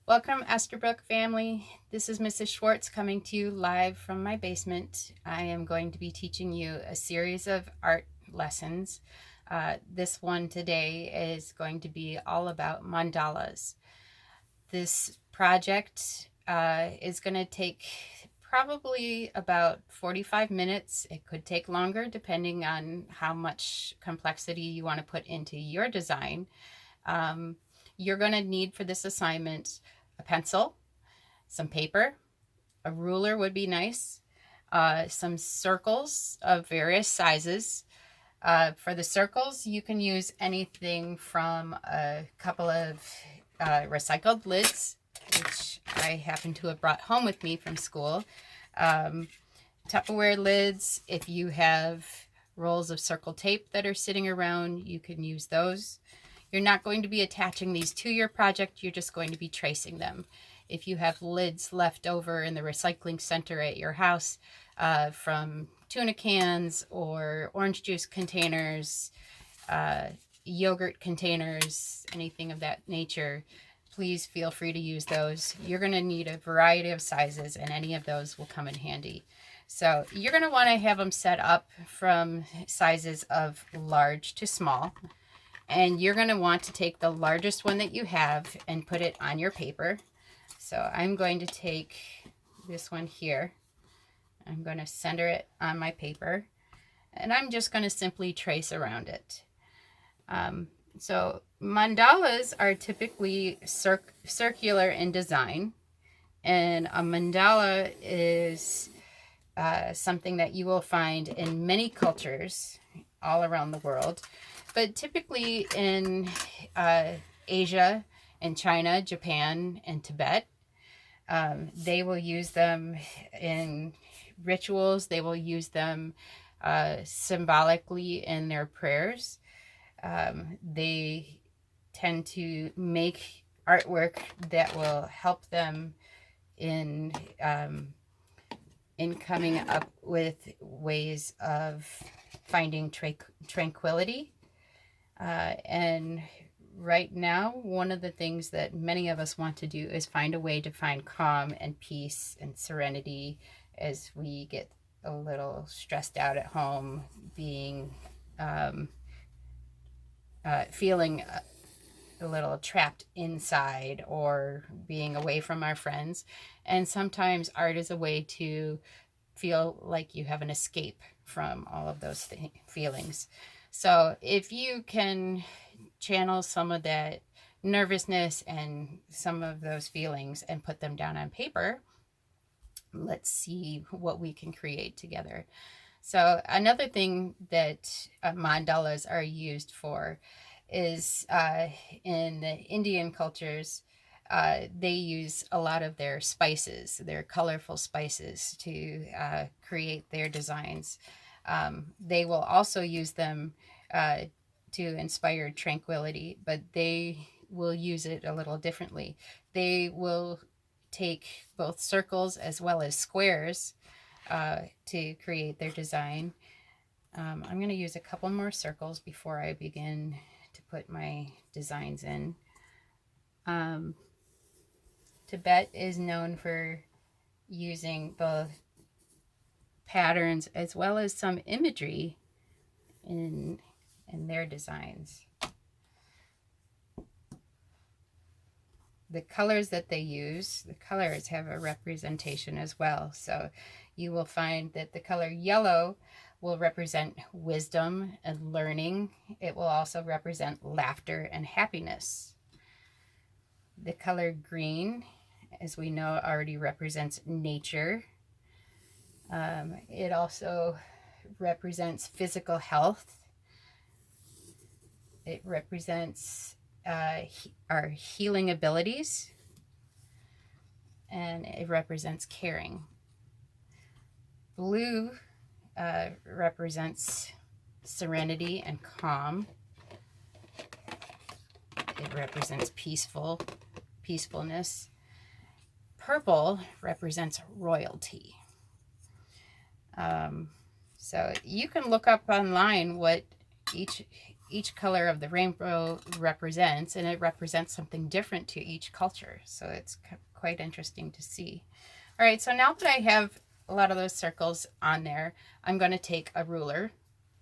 Welcome, Estabrook family. This is Mrs. Schwartz coming to you live from my basement. I am going to be teaching you a series of art lessons. This one today is going to be all about mandalas. This project is going to take probably about 45 minutes. It could take longer depending on how much complexity you want to put into your design. You're going to need for this assignment a pencil, some paper, a ruler would be nice, some circles of various sizes. For the circles, you can use anything from a couple of recycled lids, which I happen to have brought home with me from school. Tupperware lids, if you have rolls of circle tape that are sitting around, you can use those. You're not going to be attaching these to your project, you're just going to be tracing them. If you have lids left over in the recycling center at your house from tuna cans or orange juice containers, yogurt containers, anything of that nature, please feel free to use those. You're going to need a variety of sizes, and any of those will come in handy. So you're going to want to have them set up from sizes of large to small. And you're going to want to take the largest one that you have and put it on your paper. So I'm going to take this one here. I'm going to center it on my paper. And I'm just going to simply trace around it. So mandalas are typically circular in design. And a mandala is something that you will find in many cultures all around the world. But typically in Asia and China, Japan, and Tibet, they will use them in rituals. They will use them symbolically in their prayers. They tend to make artwork that will help them in coming up with ways of finding tranquility. And right now, one of the things that many of us want to do is find a way to find calm and peace and serenity as we get a little stressed out at home, being feeling a little trapped inside or being away from our friends. And sometimes art is a way to feel like you have an escape from all of those feelings. So if you can channel some of that nervousness and some of those feelings and put them down on paper, let's see what we can create together. So another thing that mandalas are used for is in the Indian cultures, they use a lot of their spices, their colorful spices, to create their designs. They will also use them to inspire tranquility, but they will use it a little differently. They will take both circles as well as squares to create their design. I'm going to use a couple more circles before I begin to put my designs in. Tibet is known for using both patterns as well as some imagery in their designs. The colors that they use, the colors have a representation as well. So you will find that the color yellow will represent wisdom and learning. It will also represent laughter and happiness. The color green, as we know, already represents nature. It also represents physical health. It represents our healing abilities, and it represents caring. Blue represents serenity and calm. It represents peacefulness. Purple represents royalty. So you can look up online what each each color of the rainbow represents, and it represents something different to each culture. So it's quite interesting to see. All right, so now that I have a lot of those circles on there, I'm going to take a ruler,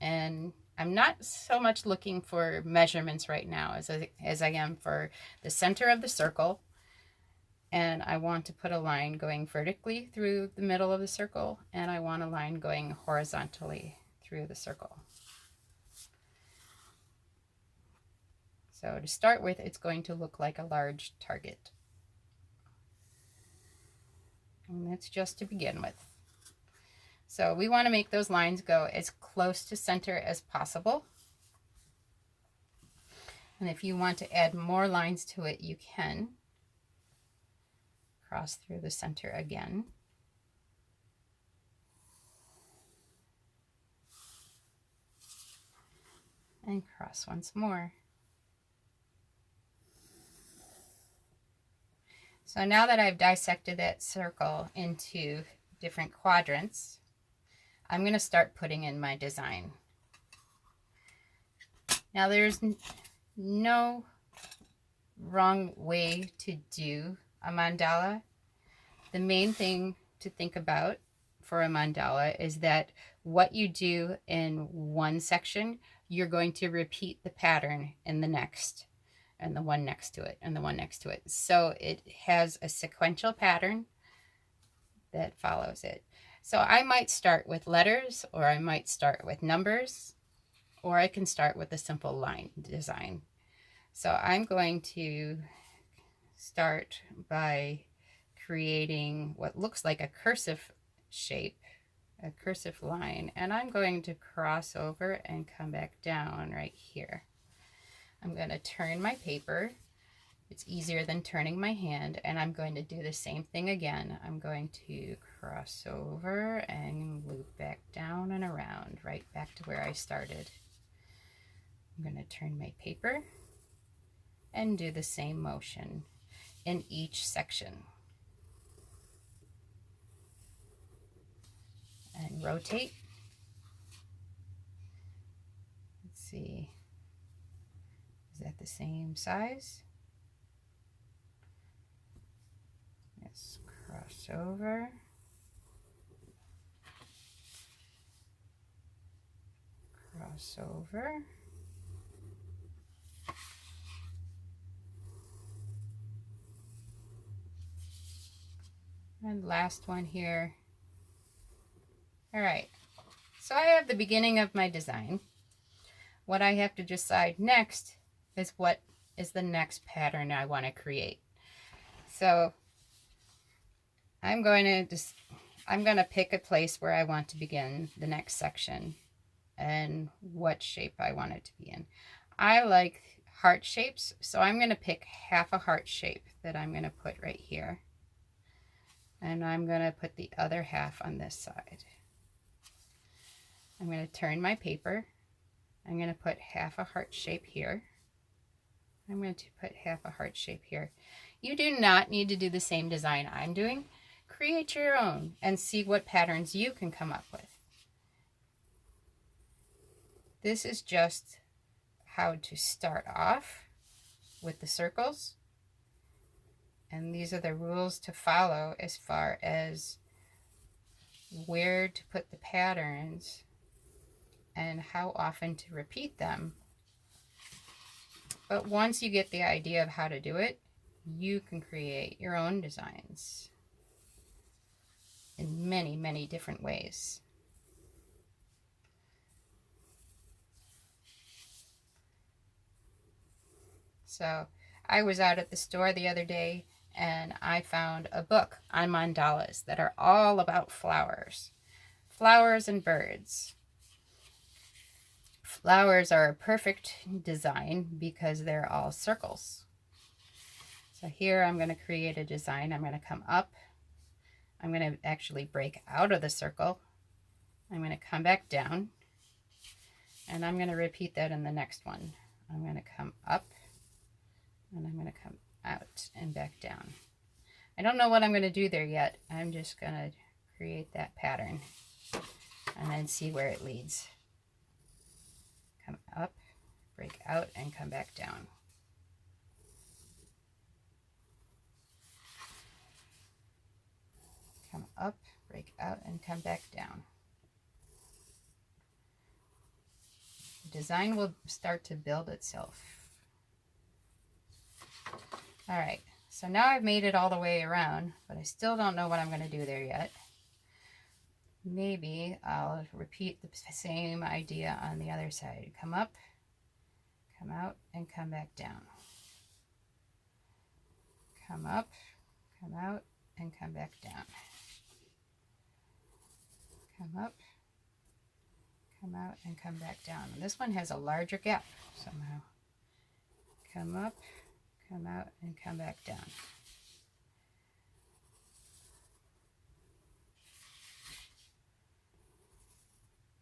and I'm not so much looking for measurements right now as I am for the center of the circle. And I want to put a line going vertically through the middle of the circle, and I want a line going horizontally through the circle. So to start with, it's going to look like a large target. And that's just to begin with. So we want to make those lines go as close to center as possible. And if you want to add more lines to it, you can. Cross through the center again. And cross once more. So now that I've dissected that circle into different quadrants, I'm going to start putting in my design. Now there's no wrong way to do a mandala. The main thing to think about for a mandala is that what you do in one section, you're going to repeat the pattern in the next, and the one next to it, and the one next to it. So it has a sequential pattern that follows it. So I might start with letters, or I might start with numbers, or I can start with a simple line design. So I'm going to start by creating what looks like a cursive shape, a cursive line, and I'm going to cross over and come back down right here. I'm going to turn my paper. It's easier than turning my hand, and I'm going to do the same thing again. I'm going to cross over and loop back down and around, right back to where I started. I'm going to turn my paper and do the same motion in each section. And rotate. Let's see. Is that the same size? Yes, cross over. Cross over. And last one here. All right, so I have the beginning of my design. What I have to decide next is what is the next pattern I want to create. So I'm going to pick a place where I want to begin the next section and what shape I want it to be in. I like heart shapes, so I'm going to pick half a heart shape that I'm going to put right here. And I'm going to put the other half on this side. I'm going to turn my paper. I'm going to put half a heart shape here. I'm going to put half a heart shape here. You do not need to do the same design I'm doing. Create your own and see what patterns you can come up with. This is just how to start off with the circles. And these are the rules to follow as far as where to put the patterns and how often to repeat them. But once you get the idea of how to do it, you can create your own designs in many, many different ways. So I was out at the store the other day and I found a book on mandalas that are all about flowers and birds. Flowers are a perfect design because they're all circles. So here I'm going to create a design. I'm going to come up. I'm going to actually break out of the circle. I'm going to come back down. And I'm going to repeat that in the next one. I'm going to come up. And I'm going to come out and back down. I don't know what I'm going to do there yet. I'm just going to create that pattern and then see where it leads. Come up break out, and come back down. Come up, break out, and come back down. The design will start to build itself. All right, so now I've made it all the way around, but I still don't know what I'm going to do there yet. Maybe I'll repeat the same idea on the other side. Come up, come out, and come back down. Come up, come out, and come back down. Come up, come out, and come back down. And this one has a larger gap somehow. Come up, come out, and come back down.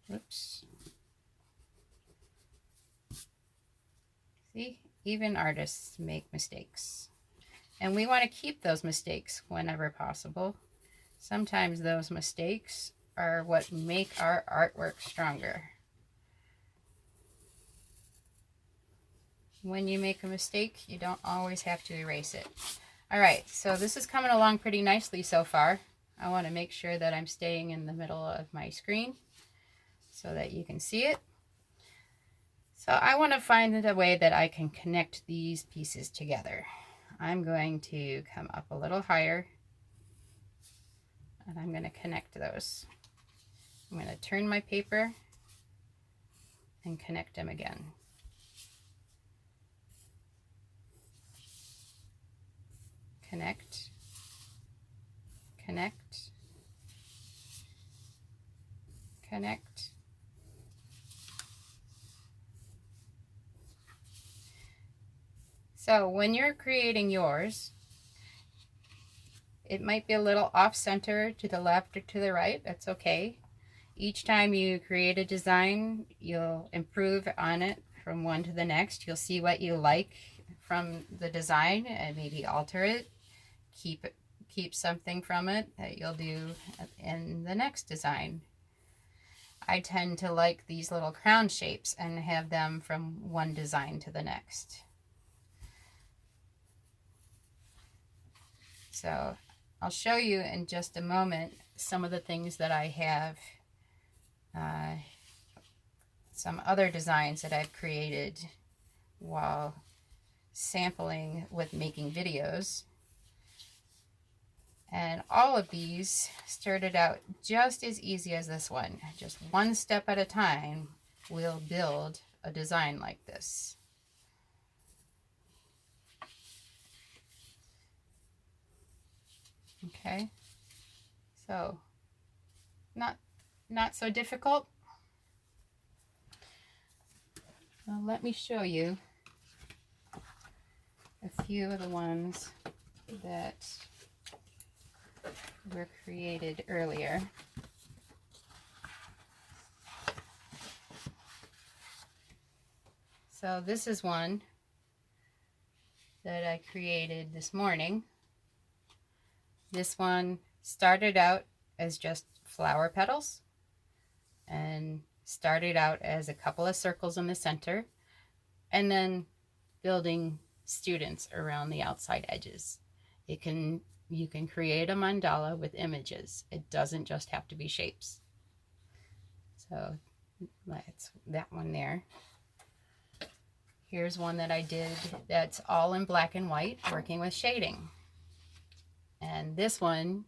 Whoops. See, even artists make mistakes. And we want to keep those mistakes whenever possible. Sometimes those mistakes are what make our artwork stronger. When you make a mistake, you don't always have to erase it. All right, so this is coming along pretty nicely so far. I want to make sure that I'm staying in the middle of my screen so that you can see it. So I want to find a way that I can connect these pieces together. I'm going to come up a little higher and I'm going to connect those. I'm going to turn my paper and connect them again. Connect, connect, connect. So when you're creating yours, it might be a little off center to the left or to the right. That's okay. Each time you create a design, you'll improve on it from one to the next. You'll see what you like from the design and maybe alter it. Keep something from it that you'll do in the next design. I tend to like these little crown shapes and have them from one design to the next. So I'll show you in just a moment some of the things that I have, some other designs that I've created while sampling with making videos. And all of these started out just as easy as this one. Just one step at a time, we'll build a design like this. Okay, so not so difficult. Well, let me show you a few of the ones that were created earlier. So this is one that I created this morning. This one started out as just flower petals and started out as a couple of circles in the center and then building students around the outside edges. You can create a mandala with images. It doesn't just have to be shapes. So that's that one there. Here's one that I did that's all in black and white, working with shading. And this one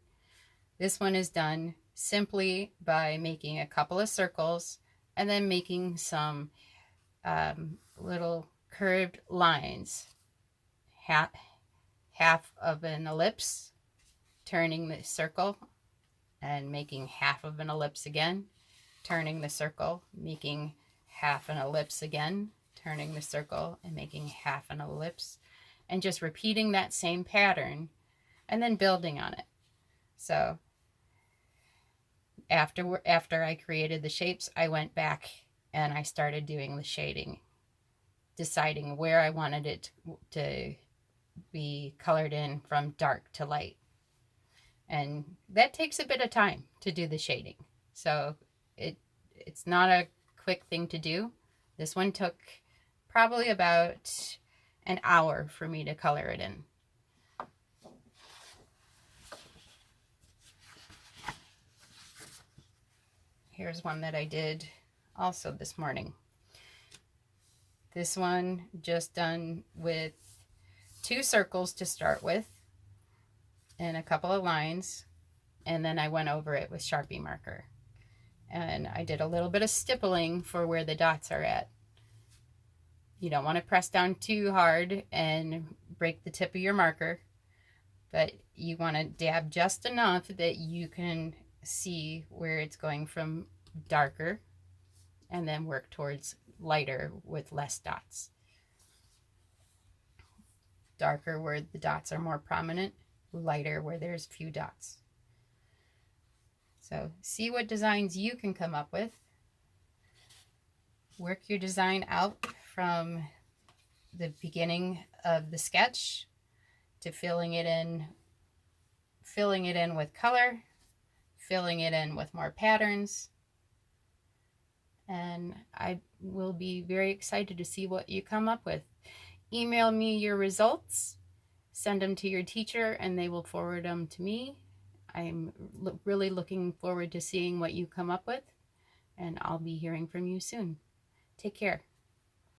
is done simply by making a couple of circles and then making some little curved lines. Half of an ellipse, turning the circle and making half of an ellipse again, turning the circle, making half an ellipse again, turning the circle and making half an ellipse, and just repeating that same pattern and then building on it. So after I created the shapes, I went back and I started doing the shading, deciding where I wanted it to be colored in from dark to light. And that takes a bit of time to do the shading. So it's not a quick thing to do. This one took probably about an hour for me to color it in. Here's one that I did also this morning. This one just done with 2 circles to start with and a couple of lines, and then I went over it with Sharpie marker. And I did a little bit of stippling for where the dots are at. You don't want to press down too hard and break the tip of your marker, but you want to dab just enough that you can see where it's going from darker and then work towards lighter with less dots. Darker where the dots are more prominent, lighter where there's few dots. So see what designs you can come up with. Work your design out from the beginning of the sketch to filling it in with color, filling it in with more patterns. And I will be very excited to see what you come up with. Email me your results, send them to your teacher, and they will forward them to me. I'm really looking forward to seeing what you come up with, and I'll be hearing from you soon. Take care.